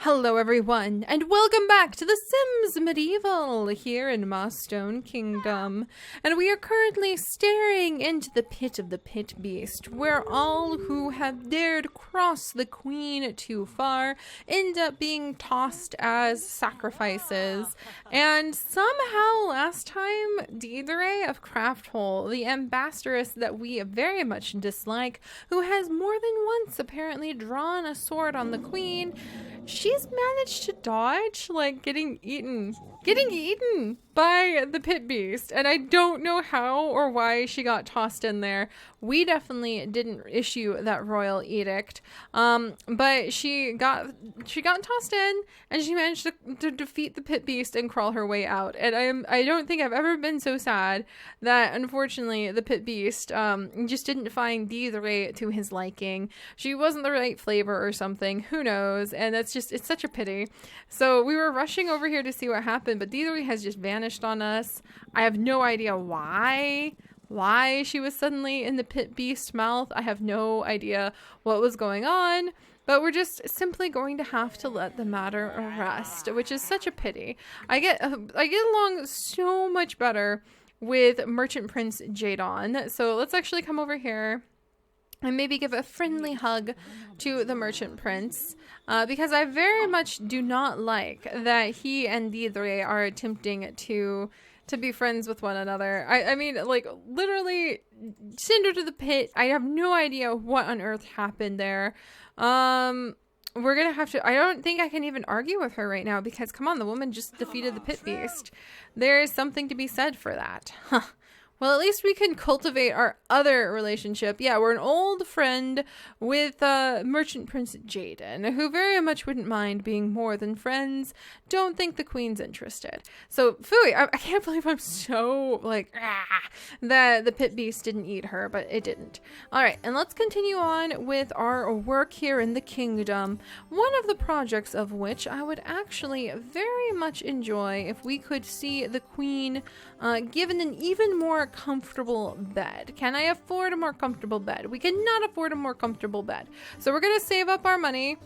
Hello everyone, and welcome back to The Sims Medieval here in Mossstone Kingdom. And we are currently staring into the pit of the pit beast, where all who have dared cross the queen too far end up being tossed as sacrifices. And somehow last time, Deidre of Crafthole, the ambassadress that we very much dislike, who has more than once apparently drawn a sword on the queen, she's managed to dodge, like, getting eaten by the pit beast. And I don't know how or why she got tossed in there. We definitely didn't issue that royal edict. But she got tossed in, and she managed to defeat the pit beast and crawl her way out. And I don't think I've ever been so sad that, unfortunately, the pit beast just didn't find Deidre to his liking. She wasn't the right flavor or something. Who knows? And it's such a pity. So we were rushing over here to see what happened, but Deidre has just vanished on us. I have no idea why she was suddenly in the pit beast's mouth. I have no idea what was going on, but we're just simply going to have to let the matter rest, which is such a pity. I get along so much better with Merchant Prince Jadon. So let's actually come over here and maybe give a friendly hug to the Merchant Prince, because I very much do not like that he and Deidre are attempting to be friends with one another. I mean, like, literally, send her to the pit. I have no idea what on earth happened there. We're gonna have to, I don't think I can even argue with her right now, because, come on, the woman just defeated the pit beast. There is something to be said for that. Huh. Well, at least we can cultivate our other relationship. Yeah, we're an old friend with Merchant Prince Jaden, who very much wouldn't mind being more than friends. Don't think the queen's interested. So, phooey, I can't believe I'm so, like, that the pit beast didn't eat her, but it didn't. All right, and let's continue on with our work here in the kingdom. One of the projects of which I would actually very much enjoy if we could see the queen given an even more comfortable bed. Can I afford a more comfortable bed? We cannot afford a more comfortable bed. So we're going to save up our money.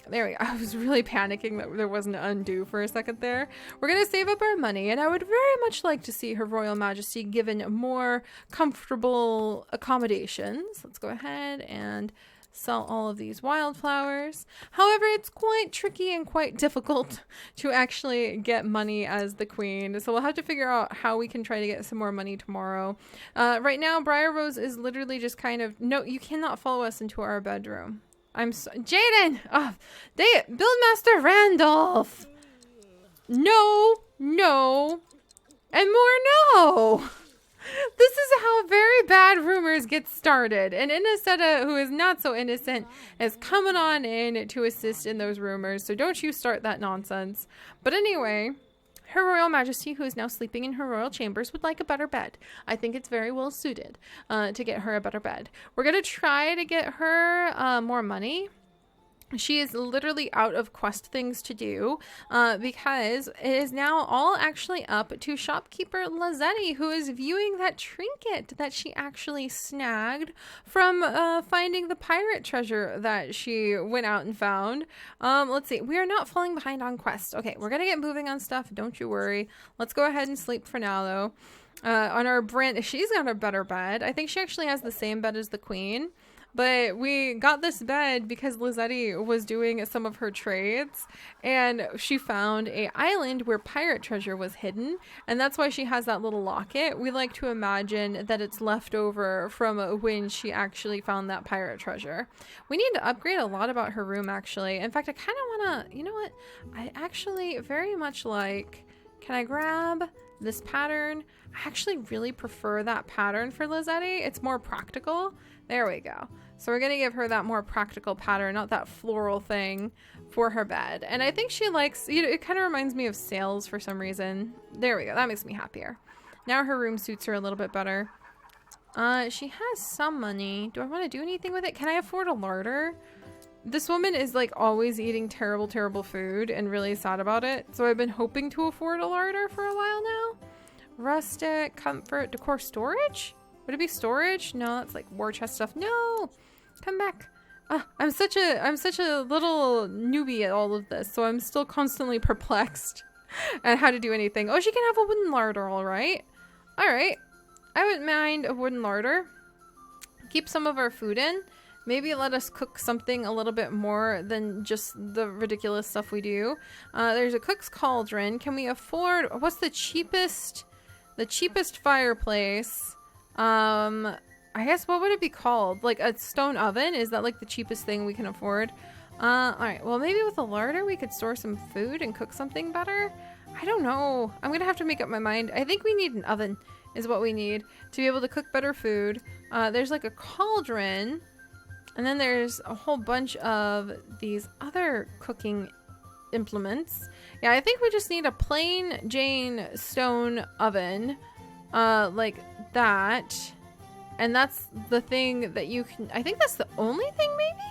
There we go. I was really panicking that there wasn't an undo for a second there. We're going to save up our money, and I would very much like to see Her Royal Majesty given more comfortable accommodations. Let's go ahead and sell all of these wildflowers. However, it's quite tricky and quite difficult to actually get money as the queen. So we'll have to figure out how we can try to get some more money tomorrow. Right now, Briar Rose is literally just kind of, no, you cannot follow us into our bedroom. Jaden! Oh, dang it! Buildmaster Randolph! No, and more no! This is how very bad rumors get started. And Innocetta, who is not so innocent, is coming on in to assist in those rumors. So don't you start that nonsense. But anyway, Her Royal Majesty, who is now sleeping in her royal chambers, would like a better bed. I think it's very well suited to get her a better bed. We're going to try to get her more money. She is literally out of quest things to do because it is now all actually up to shopkeeper Lazzetti, who is viewing that trinket that she actually snagged from finding the pirate treasure that she went out and found. Let's see. We are not falling behind on quests. Okay, we're going to get moving on stuff. Don't you worry. Let's go ahead and sleep for now, though. On our she's got a better bed. I think she actually has the same bed as the queen. But we got this bed because Lazzetti was doing some of her trades, and she found an island where pirate treasure was hidden, and that's why she has that little locket. We like to imagine that it's left over from when she actually found that pirate treasure. We need to upgrade a lot about her room, actually. In fact, I kind of want to, you know what? I actually very much like, can I grab this pattern? I actually really prefer that pattern for Lazzetti. It's more practical. There we go. So we're going to give her that more practical pattern, not that floral thing for her bed. And I think she likes, you know, it kind of reminds me of sails for some reason. There we go. That makes me happier. Now her room suits her a little bit better. She has some money. Do I want to do anything with it? Can I afford a larder? This woman is like always eating terrible, terrible food and really sad about it. So I've been hoping to afford a larder for a while now. Rustic, comfort, decor, storage? Would it be storage? No, that's like war chest stuff. No! Come back. I'm such a little newbie at all of this, so I'm still constantly perplexed at how to do anything. Oh, she can have a wooden larder, all right. All right. I wouldn't mind a wooden larder. Keep some of our food in. Maybe let us cook something a little bit more than just the ridiculous stuff we do. There's a cook's cauldron. Can we afford, what's the cheapest fireplace? I guess, what would it be called? Like a stone oven? Is that like the cheapest thing we can afford? All right, well, maybe with a larder we could store some food and cook something better. I don't know. I'm gonna have to make up my mind. I think we need an oven is what we need to be able to cook better food. There's like a cauldron. And then there's a whole bunch of these other cooking implements. Yeah, I think we just need a plain Jane stone oven, like that. And that's the thing that you can, I think that's the only thing maybe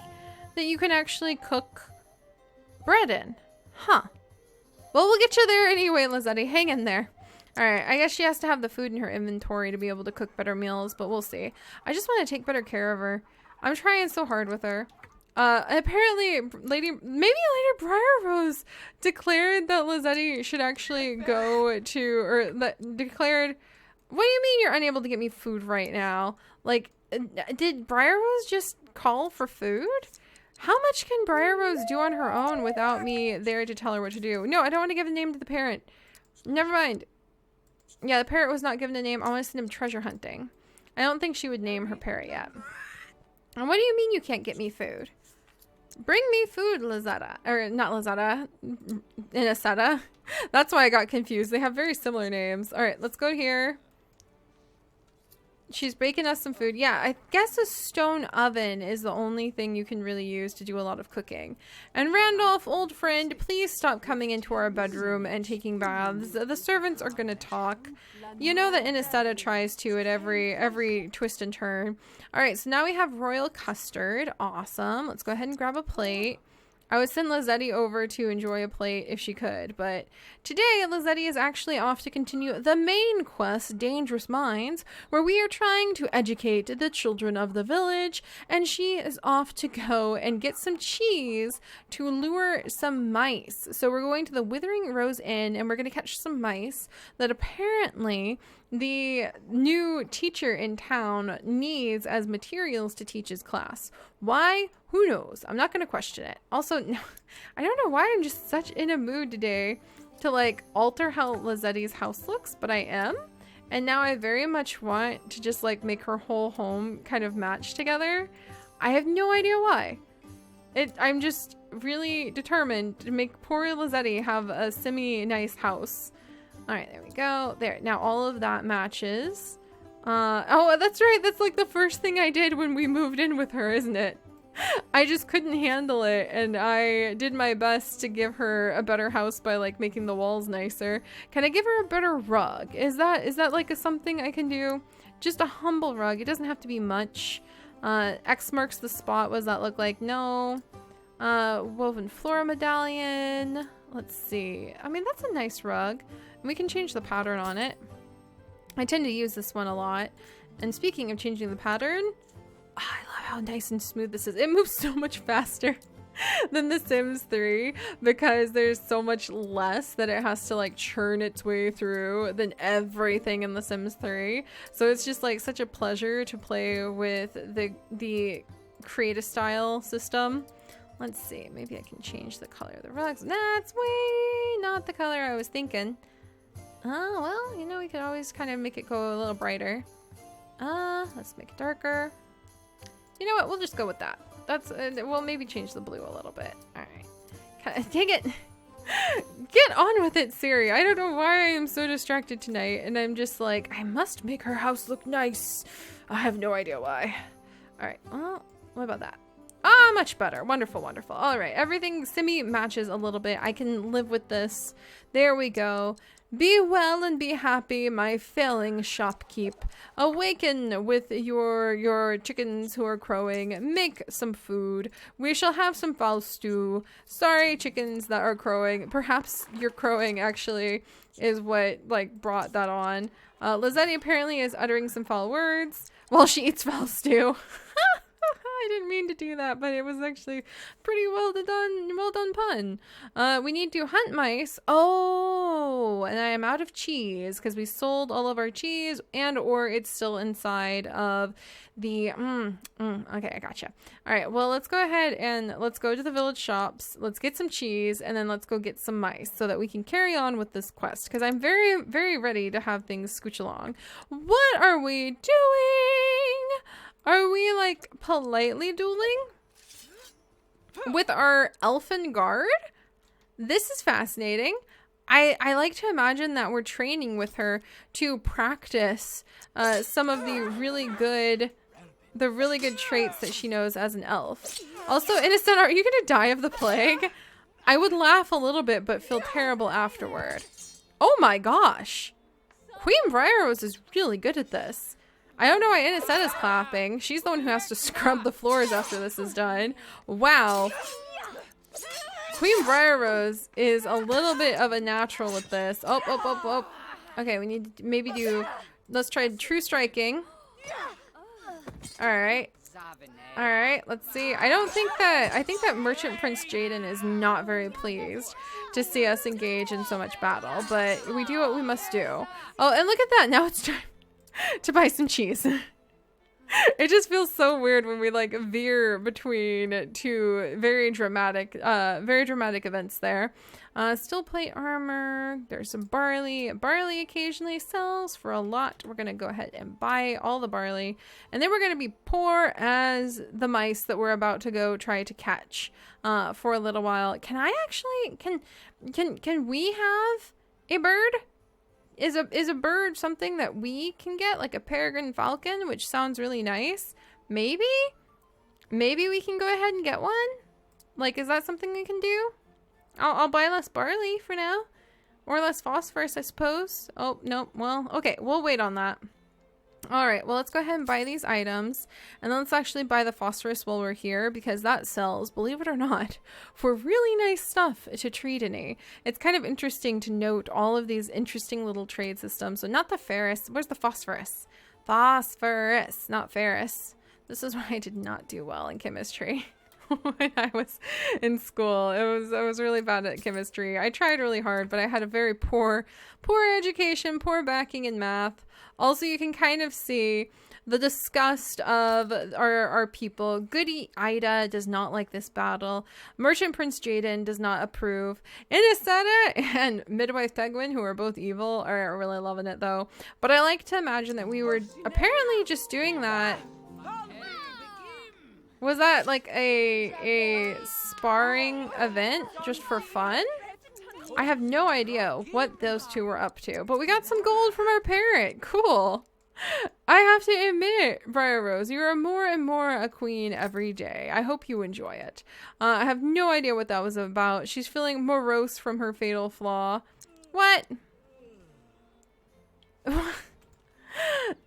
that you can actually cook bread in. Huh. Well, we'll get you there anyway, Lizzetti. Hang in there. All right, I guess she has to have the food in her inventory to be able to cook better meals, but we'll see. I just want to take better care of her. I'm trying so hard with her. Apparently, maybe Lady Briar Rose declared that Lizzetti should actually go to, or declared, what do you mean you're unable to get me food right now? Like, did Briar Rose just call for food? How much can Briar Rose do on her own without me there to tell her what to do? No, I don't want to give a name to the parent. Never mind. Yeah, the parrot was not given a name. I want to send him treasure hunting. I don't think she would name her parrot yet. And what do you mean you can't get me food? Bring me food, Lizetta. Or not Lizetta. Inesetta. That's why I got confused. They have very similar names. All right, let's go here. She's baking us some food. Yeah, I guess a stone oven is the only thing you can really use to do a lot of cooking. And Randolph, old friend, please stop coming into our bedroom and taking baths. The servants are going to talk. You know that Inesetta tries to at every twist and turn. All right, so now we have royal custard. Awesome. Let's go ahead and grab a plate. I would send Lizzetti over to enjoy a plate if she could, but today Lizzetti is actually off to continue the main quest, Dangerous Minds, where we are trying to educate the children of the village, and she is off to go and get some cheese to lure some mice. So we're going to the Withering Rose Inn, and we're going to catch some mice that apparently the new teacher in town needs as materials to teach his class. Why? Who knows? I'm not going to question it. Also, no, I don't know why I'm just such in a mood today to like alter how Lizzetti's house looks, but I am. And now I very much want to just like make her whole home kind of match together. I have no idea why. I'm just really determined to make poor Lizzetti have a semi-nice house. All right, there we go. There. Now all of that matches. Oh, that's right. That's like the first thing I did when we moved in with her, isn't it? I just couldn't handle it, and I did my best to give her a better house by like making the walls nicer. Can I give her a better rug? Is that like something I can do? Just a humble rug. It doesn't have to be much. X marks the spot. What does that look like? No. Woven flora medallion. Let's see. I mean, that's a nice rug. We can change the pattern on it. I tend to use this one a lot. And speaking of changing the pattern, I love how nice and smooth this is. It moves so much faster than The Sims 3 because there's so much less that it has to like churn its way through than everything in The Sims 3. So it's just like such a pleasure to play with the create a style system. Let's see, maybe I can change the color of the rugs. That's way not the color I was thinking. Oh, well, you know, we could always kind of make it go a little brighter. Let's make it darker. You know what? We'll just go with that. That's, we'll maybe change the blue a little bit. All right. Dang it. Get on with it, Seri. I don't know why I am so distracted tonight. And I'm just like, I must make her house look nice. I have no idea why. All right. Well, what about that? Ah, much better. Wonderful, wonderful. All right. Everything semi matches a little bit. I can live with this. There we go. Be well and be happy, my failing shopkeep. Awaken with your chickens who are crowing. Make some food. We shall have some fowl stew. Sorry, chickens that are crowing. Perhaps your crowing actually is what like brought that on. Lizzetti apparently is uttering some foul words while she eats fowl stew. I didn't mean to do that, but it was actually pretty well done pun. We need to hunt mice. Oh, and I am out of cheese because we sold all of our cheese, and or it's still inside of the okay, I gotcha. All right, well, let's go ahead and let's go to the village shops. Let's get some cheese, and then let's go get some mice so that we can carry on with this quest, because I'm very, very ready to have things scooch along. What are we doing? Are we like politely dueling with our elfin guard? This is fascinating. I like to imagine that we're training with her to practice some of the really good traits that she knows as an elf. Also, Innocent, are you gonna die of the plague? I would laugh a little bit, but feel terrible afterward. Oh my gosh. Queen Briar Rose is really good at this. I don't know why Innocent is clapping. She's the one who has to scrub the floors after this is done. Wow. Queen Briar Rose is a little bit of a natural with this. Oh. Okay, we need to maybe do... Let's try true striking. Alright. Alright, let's see. I think that Merchant Prince Jaden is not very pleased to see us engage in so much battle, but we do what we must do. Oh, and look at that. Now it's time to buy some cheese. It just feels so weird when we like veer between two very dramatic events there. Steel plate armor. There's some barley. Barley occasionally sells for a lot. We're gonna go ahead and buy all the barley, and then we're gonna be poor as the mice that we're about to go try to catch for a little while. Can I actually can we have a bird? Is a bird something that we can get, like a peregrine falcon, which sounds really nice? Maybe we can go ahead and get one. Like, is that something we can do? I'll buy less barley for now, or less phosphorus, I suppose. Oh no, well, okay, we'll wait on that. All right, well, let's go ahead and buy these items, and then let's actually buy the phosphorus while we're here, because that sells, believe it or not, for really nice stuff to trade in. It's kind of interesting to note all of these interesting little trade systems. So not the ferrous. Where's the phosphorus? Phosphorus, not ferrous. This is why I did not do well in chemistry. When I was in school, I was really bad at chemistry. I tried really hard, but I had a very poor education, poor backing in math. Also, you can kind of see the disgust of our people. Goody Ida does not like this battle. Merchant Prince Jaden does not approve. Inisetta and Midwife Tegwin, who are both evil, are really loving it though. But I like to imagine that we were apparently just doing that. Was that like a sparring event just for fun? I have no idea what those two were up to, but we got some gold from our parent. Cool. I have to admit, Briar Rose, you are more and more a queen every day. I hope you enjoy it. I have no idea what that was about. She's feeling morose from her fatal flaw. What?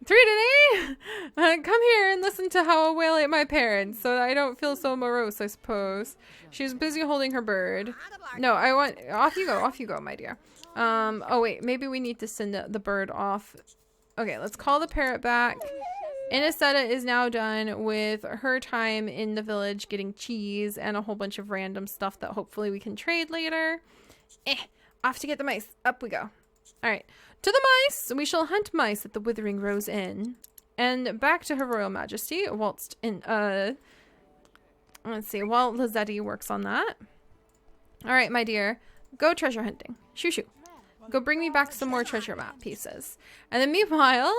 Trinity, come here and listen to how I wail at my parents so that I don't feel so morose, I suppose. She's busy holding her bird. No, I want... Off you go, my dear. Oh wait, maybe we need to send the bird off. Okay, let's call the parrot back. Inisetta is now done with her time in the village getting cheese and a whole bunch of random stuff that hopefully we can trade later. Off to get the mice. Up we go. Alright. To the mice! We shall hunt mice at the Withering Rose Inn. And back to Her Royal Majesty, whilst in, let's see, while Lizetti works on that. Alright, my dear. Go treasure hunting. Shoo shoo. Go bring me back some more treasure map pieces. And then meanwhile,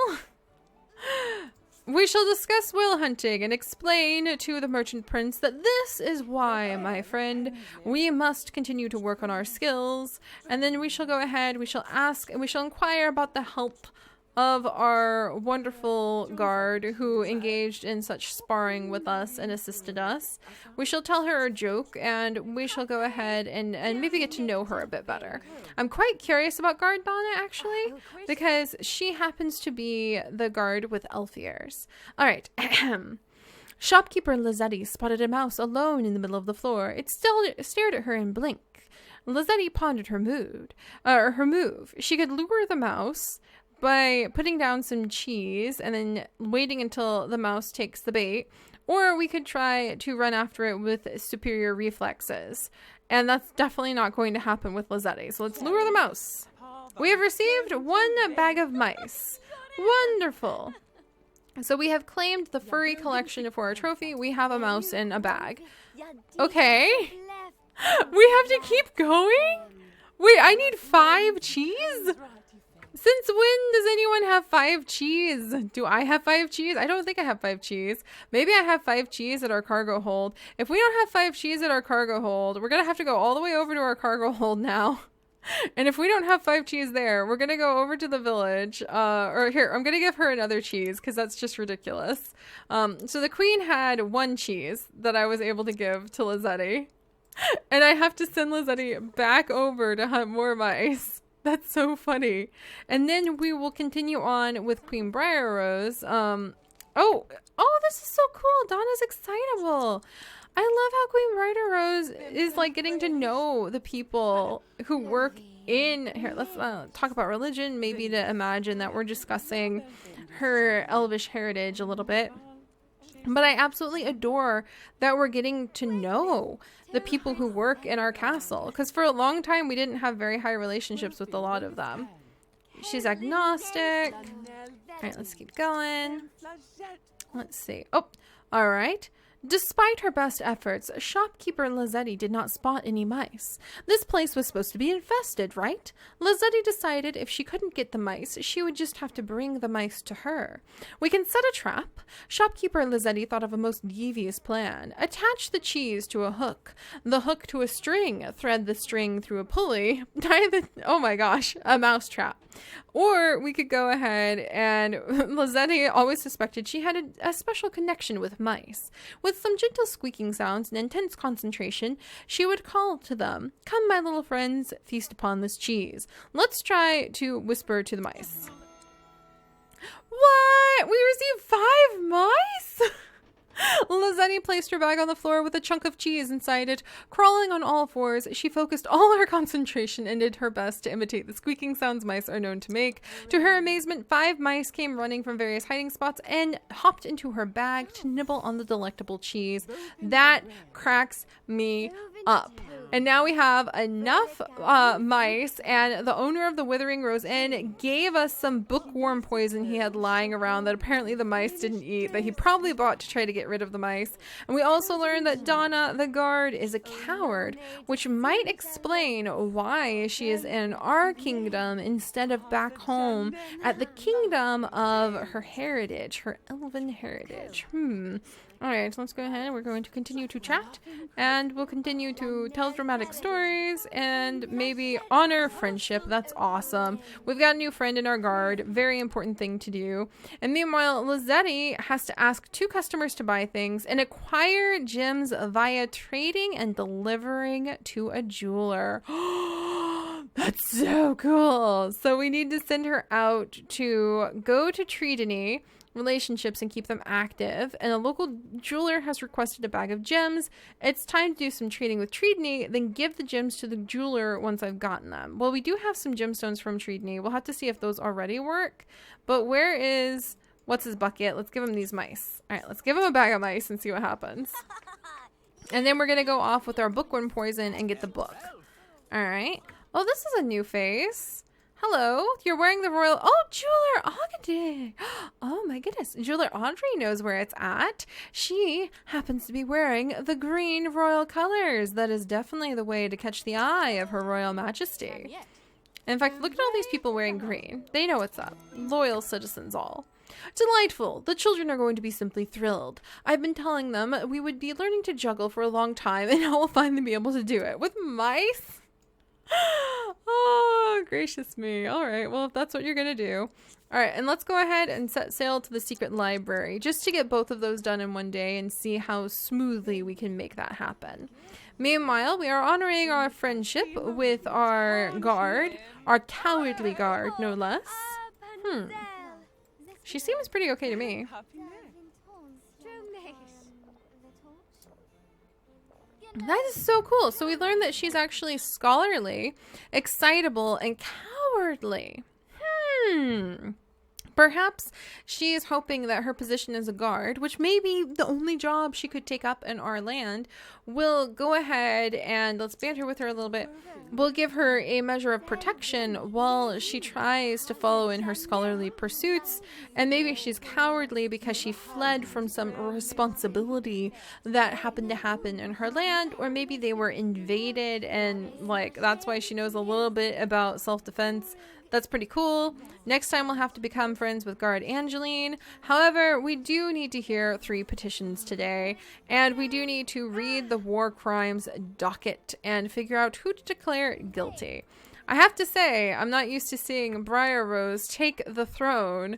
we shall discuss whale hunting and explain to the merchant prince that this is why, my friend, we must continue to work on our skills. And then we shall go ahead, we shall ask, and we shall inquire about the help of our wonderful guard who engaged in such sparring with us and assisted us. We shall tell her a joke, and we shall go ahead and maybe get to know her a bit better. I'm quite curious about Guard Donna, actually, because she happens to be the guard with elf ears. All right. Shopkeeper Lizetti spotted a mouse alone in the middle of the floor. It still stared at her and blinked. Lizetti pondered her move. She could lure the mouse by putting down some cheese and then waiting until the mouse takes the bait, Or we could try to run after it with superior reflexes. And that's definitely not going to happen with Lizzetti. So let's lure the mouse. We have received 1 bag of mice. Wonderful. So we have claimed the furry collection for our trophy. We have a mouse in a bag. Okay. We have to keep going? Wait, I need 5 cheese? Since when does anyone have 5 cheese? Do I have 5 cheese? I don't think I have 5 cheese. Maybe I have 5 cheese at our cargo hold. If we don't have 5 cheese at our cargo hold, we're going to have to go all the way over to our cargo hold now. And if we don't have 5 cheese there, we're going to go over to the village. Or here, I'm going to give her another cheese because that's just ridiculous. So the queen had 1 cheese that I was able to give to Lizzetti. And I have to send Lizzetti back over to hunt more mice. That's so funny. And then we will continue on with Queen Briar Rose. Oh, this is so cool. Donna's excitable. I love how Queen Briar Rose is like getting to know the people who work in here. Let's talk about religion, maybe to imagine that we're discussing her elvish heritage a little bit. But I absolutely adore that we're getting to know the people who work in our castle. Because for a long time, we didn't have very high relationships with a lot of them. She's agnostic. All right, let's keep going. Let's see. Oh, all right. Despite her best efforts, shopkeeper Lizzetti did not spot any mice. This place was supposed to be infested, right? Lizzetti decided if she couldn't get the mice, she would just have to bring the mice to her. We can set a trap. Shopkeeper Lizzetti thought of a most devious plan. Attach the cheese to a hook, the hook to a string, thread the string through a pulley, tie the, oh my gosh, a mouse trap. Or we could go ahead and Lizzetti always suspected she had a special connection with mice. With some gentle squeaking sounds and intense concentration, she would call to them, "Come, my little friends, feast upon this cheese." Let's try to whisper to the mice. What? We received 5 mice? Lizzetti placed her bag on the floor with a chunk of cheese inside it. Crawling on all fours, she focused all her concentration and did her best to imitate the squeaking sounds mice are known to make. To her amazement, 5 mice came running from various hiding spots and hopped into her bag to nibble on the delectable cheese. That cracks me up. And now we have enough mice, and the owner of the Withering Rose Inn gave us some bookworm poison he had lying around that apparently the mice didn't eat, that he probably bought to try to get rid of the mice. And we also learned that Donna, the guard, is a coward, which might explain why she is in our kingdom instead of back home at the kingdom of her heritage, her elven heritage. Alright, so let's go ahead. We're going to continue to chat, and we'll continue to tell dramatic stories and maybe honor friendship. That's awesome. We've got a new friend in our guard. Very important thing to do. And meanwhile, Lizzetti has to ask 2 customers to buy things and acquire gems via trading and delivering to a jeweler. That's so cool. So we need to send her out to go to Tridony relationships and keep them active, and a local jeweler has requested a bag of gems. It's time to do some trading with Tridony, then give the gems to the jeweler once I've gotten them. Well, we do have some gemstones from Tridony. We'll have to see if those already work, but where is what's his bucket? Let's give him these mice. All right, let's give him a bag of mice and see what happens. And then we're gonna go off with our bookworm poison and get the book. All right. Oh, this is a new face. Hello, you're wearing the royal... Oh, Jeweler Augade. Oh my goodness. Jeweler Audrey knows where it's at. She happens to be wearing the green royal colors. That is definitely the way to catch the eye of Her Royal Majesty. In fact, look at all these people wearing green. They know what's up. Loyal citizens all. Delightful. The children are going to be simply thrilled. I've been telling them we would be learning to juggle for a long time, and now we'll finally be able to do it. With mice? Oh, gracious me. All right, well, if that's what you're gonna do. All right, and let's go ahead and set sail to the secret library just to get both of those done in one day and see how smoothly we can make that happen. Meanwhile, we are honoring our friendship with our guard, our cowardly guard, no less. She seems pretty okay to me. That is so cool. So we learned that she's actually scholarly, excitable, and cowardly. Perhaps she is hoping that her position as a guard, which may be the only job she could take up in our land, will go ahead and, let's banter with her a little bit, will give her a measure of protection while she tries to follow in her scholarly pursuits. And maybe she's cowardly because she fled from some responsibility that happened to happen in her land, or maybe they were invaded and like that's why she knows a little bit about self-defense. That's pretty cool. Next time we'll have to become friends with Guard Angeline. However, we do need to hear 3 petitions today, and we do need to read the war crimes docket and figure out who to declare guilty. I have to say, I'm not used to seeing Briar Rose take the throne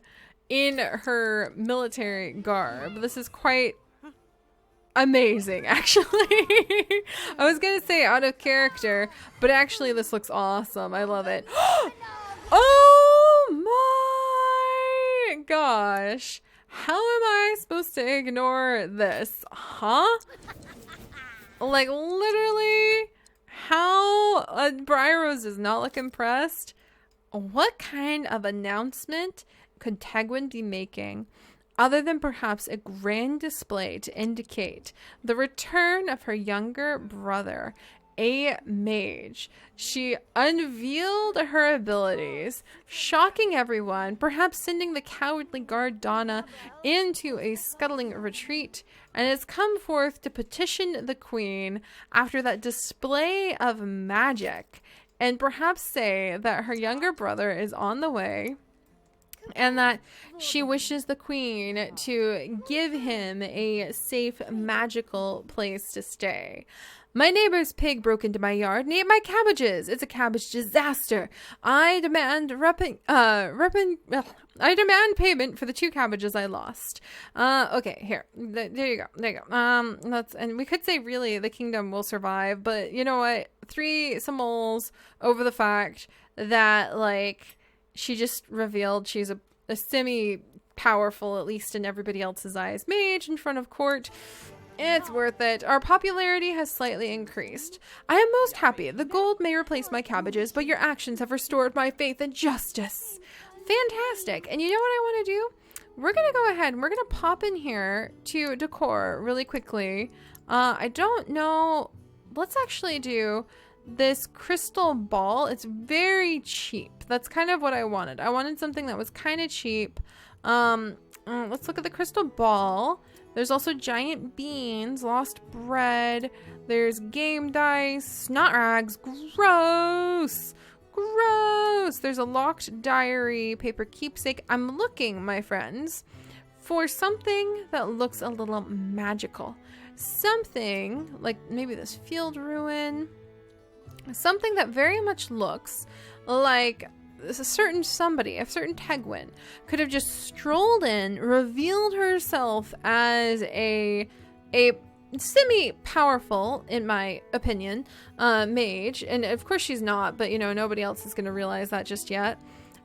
in her military garb. This is quite amazing, actually. I was gonna say out of character, but actually this looks awesome. I love it. Oh my gosh. How am I supposed to ignore this? Huh? Like, literally, how Briar Rose does not look impressed. What kind of announcement could Tegwin be making other than perhaps a grand display to indicate the return of her younger brother, a mage? She unveiled her abilities, shocking everyone, perhaps sending the cowardly guard Donna into a scuttling retreat, and has come forth to petition the queen after that display of magic, and perhaps say that her younger brother is on the way, and that she wishes the queen to give him a safe, magical place to stay. My neighbor's pig broke into my yard and ate my cabbages. It's a cabbage disaster. I demand I demand payment for the 2 cabbages I lost. Okay, here. There you go. There you go. And we could say really the kingdom will survive, but you know what? 3 symbols over the fact that like she just revealed she's a semi-powerful, at least in everybody else's eyes, mage in front of court. It's worth it. Our popularity has slightly increased. I am most happy. The gold may replace my cabbages, but your actions have restored my faith in justice. Fantastic. And you know what I want to do? We're going to go ahead and we're going to pop in here to decor really quickly. I don't know. Let's actually do this crystal ball. It's very cheap. That's kind of what I wanted. I wanted something that was kind of cheap. Let's look at the crystal ball. There's also giant beans, lost bread. There's game dice, snot rags. Gross. Gross. There's a locked diary, paper keepsake. I'm looking, my friends, for something that looks a little magical. Something like maybe this field ruin. Something that very much looks like a certain somebody, a certain Tegwin, could have just strolled in, revealed herself as a semi-powerful, in my opinion, mage. And of course she's not, but you know, nobody else is going to realize that just yet.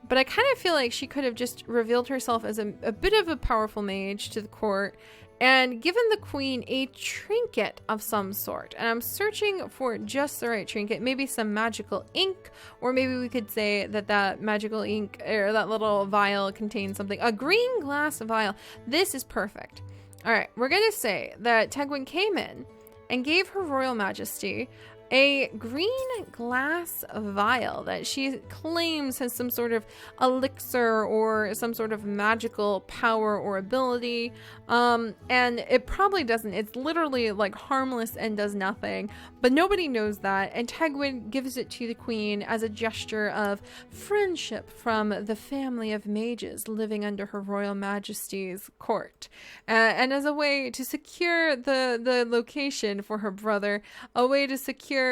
But I kind of feel like she could have just revealed herself as a bit of a powerful mage to the court and given the queen a trinket of some sort. And I'm searching for just the right trinket, maybe some magical ink, or maybe we could say that that magical ink or that little vial contains something. A green glass vial. This is perfect. All right, we're going to say that Tegwin came in and gave her royal majesty a green glass vial that she claims has some sort of elixir or some sort of magical power or ability. And it probably doesn't. It's literally like harmless and does nothing, but nobody knows that. And Tegwin gives it to the queen as a gesture of friendship from the family of mages living under her royal majesty's court. And as a way to secure the location for her brother, a way to secure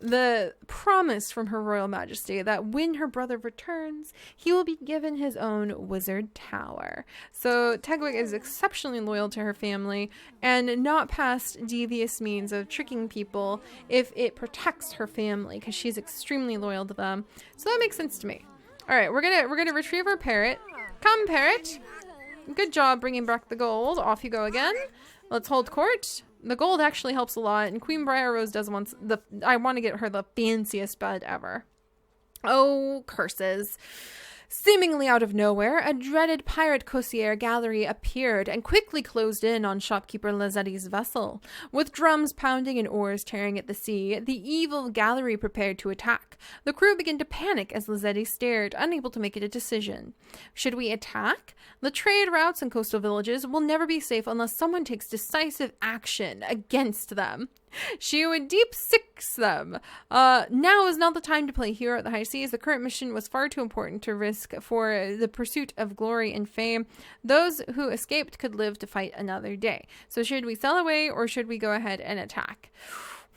the promise from her royal majesty that when her brother returns, he will be given his own wizard tower. So Tegwin is exceptionally loyal to her family and not past devious means of tricking people if it protects her family, because she's extremely loyal to them. So that makes sense to me. All right, we're gonna retrieve our parrot. Come, parrot. Good job bringing back the gold. Off you go again. Let's hold court. The gold actually helps a lot, and Queen Briar Rose does want I want to get her the fanciest bed ever. Oh, curses. Seemingly out of nowhere, a dreaded pirate courtier gallery appeared and quickly closed in on shopkeeper Lazzetti's vessel. With drums pounding and oars tearing at the sea, the evil gallery prepared to attack. The crew began to panic as Lazzetti stared, unable to make a decision. Should we attack? The trade routes and coastal villages will never be safe unless someone takes decisive action against them. She would deep six them. Now is not the time to play hero at the high seas. The current mission was far too important to risk for the pursuit of glory and fame. Those who escaped could live to fight another day. So should we sail away or should we go ahead and attack?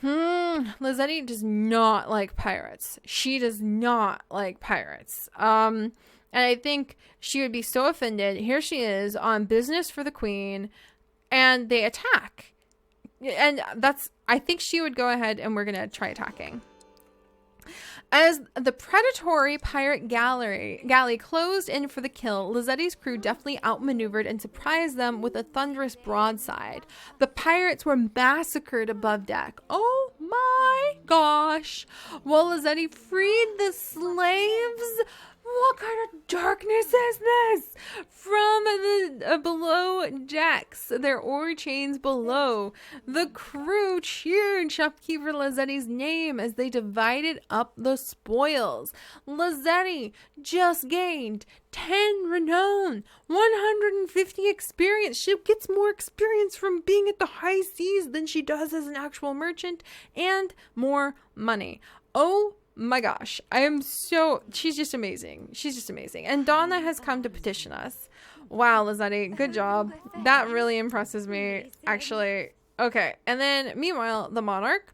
Lazzetti does not like pirates. She does not like pirates. And I think she would be so offended. Here she is on business for the queen and they attack. And I think she would go ahead and we're going to try attacking. As the predatory pirate galley closed in for the kill, Lazzetti's crew deftly outmaneuvered and surprised them with a thunderous broadside. The pirates were massacred above deck. Oh my gosh. While Lazzetti freed the slaves. What kind of darkness is this? From the below decks, their oar chains below. The crew cheered shopkeeper Lazzetti's name as they divided up the spoils. Lazzetti just gained 10 renown, 150 experience. She gets more experience from being at the high seas than she does as an actual merchant, and more money. Oh my gosh, she's just amazing. She's just amazing. And Donna has come to petition us. Wow, Lazzetti, good job. That really impresses me, actually. Okay, and then meanwhile, the monarch.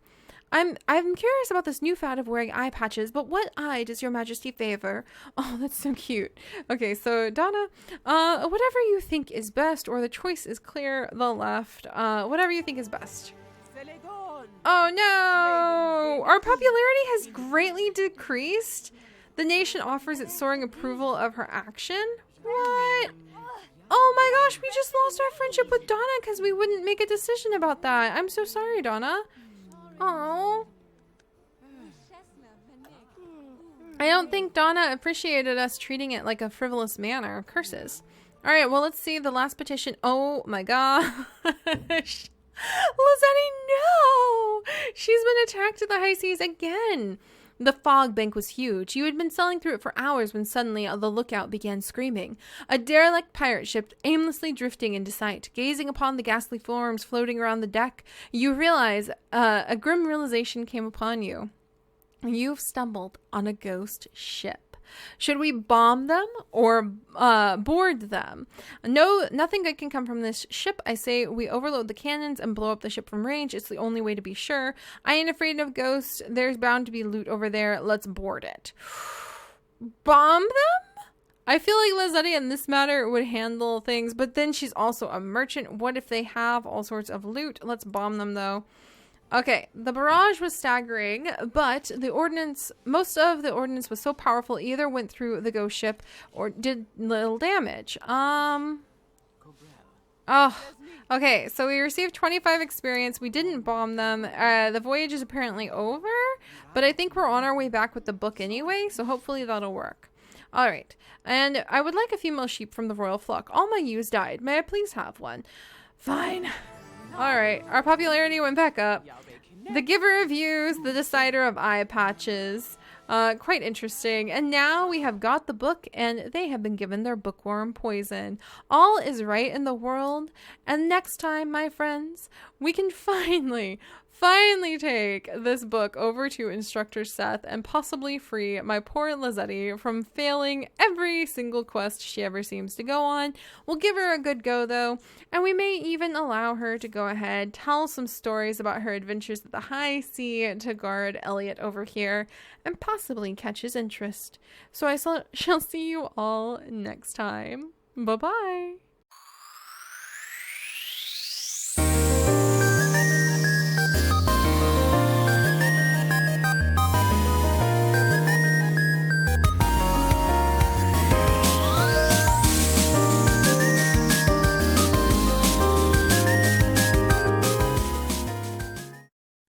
I'm curious about this new fad of wearing eye patches, but what eye does your majesty favor? Oh, that's so cute. Okay, so Donna, whatever you think is best, or the choice is clear, the left, whatever you think is best. Oh no! Our popularity has greatly decreased. The nation offers its soaring approval of her action. What? Oh my gosh, we just lost our friendship with Donna because we wouldn't make a decision about that. I'm so sorry, Donna. Oh. I don't think Donna appreciated us treating it like a frivolous manner. Curses. Alright, well, let's see the last petition. Oh my gosh. Lazzetti, no! She's been attacked at the high seas again. The fog bank was huge. You had been sailing through it for hours when suddenly the lookout began screaming. A derelict pirate ship aimlessly drifting into sight. Gazing upon the ghastly forms floating around the deck, you realize a grim realization came upon you. You've stumbled on a ghost ship. Should we bomb them or board them? No, nothing good can come from this ship. I say we overload the cannons and blow up the ship from range. It's the only way to be sure. I ain't afraid of ghosts. There's bound to be loot over there. Let's board it. Bomb them? I feel like Lazzetti in this matter would handle things, but then she's also a merchant. What if they have all sorts of loot? Let's bomb them though. Okay, the barrage was staggering, but most of the ordnance was so powerful, either went through the ghost ship or did little damage. Okay, so we received 25 experience. We didn't bomb them. The voyage is apparently over, but I think we're on our way back with the book anyway, so hopefully that'll work. All right, and I would like a female sheep from the royal flock. All my ewes died. May I please have one? Fine. All right, our popularity went back up. The giver of views, the decider of eye patches. Quite interesting. And now we have got the book and they have been given their bookworm poison. All is right in the world. And next time, my friends, we can finally take this book over to Instructor Seth and possibly free my poor Lazzetti from failing every single quest she ever seems to go on. We'll give her a good go though, and we may even allow her to go ahead, tell some stories about her adventures at the high sea to guard Elliot over here, and possibly catch his interest. So I shall see you all next time. Bye-bye.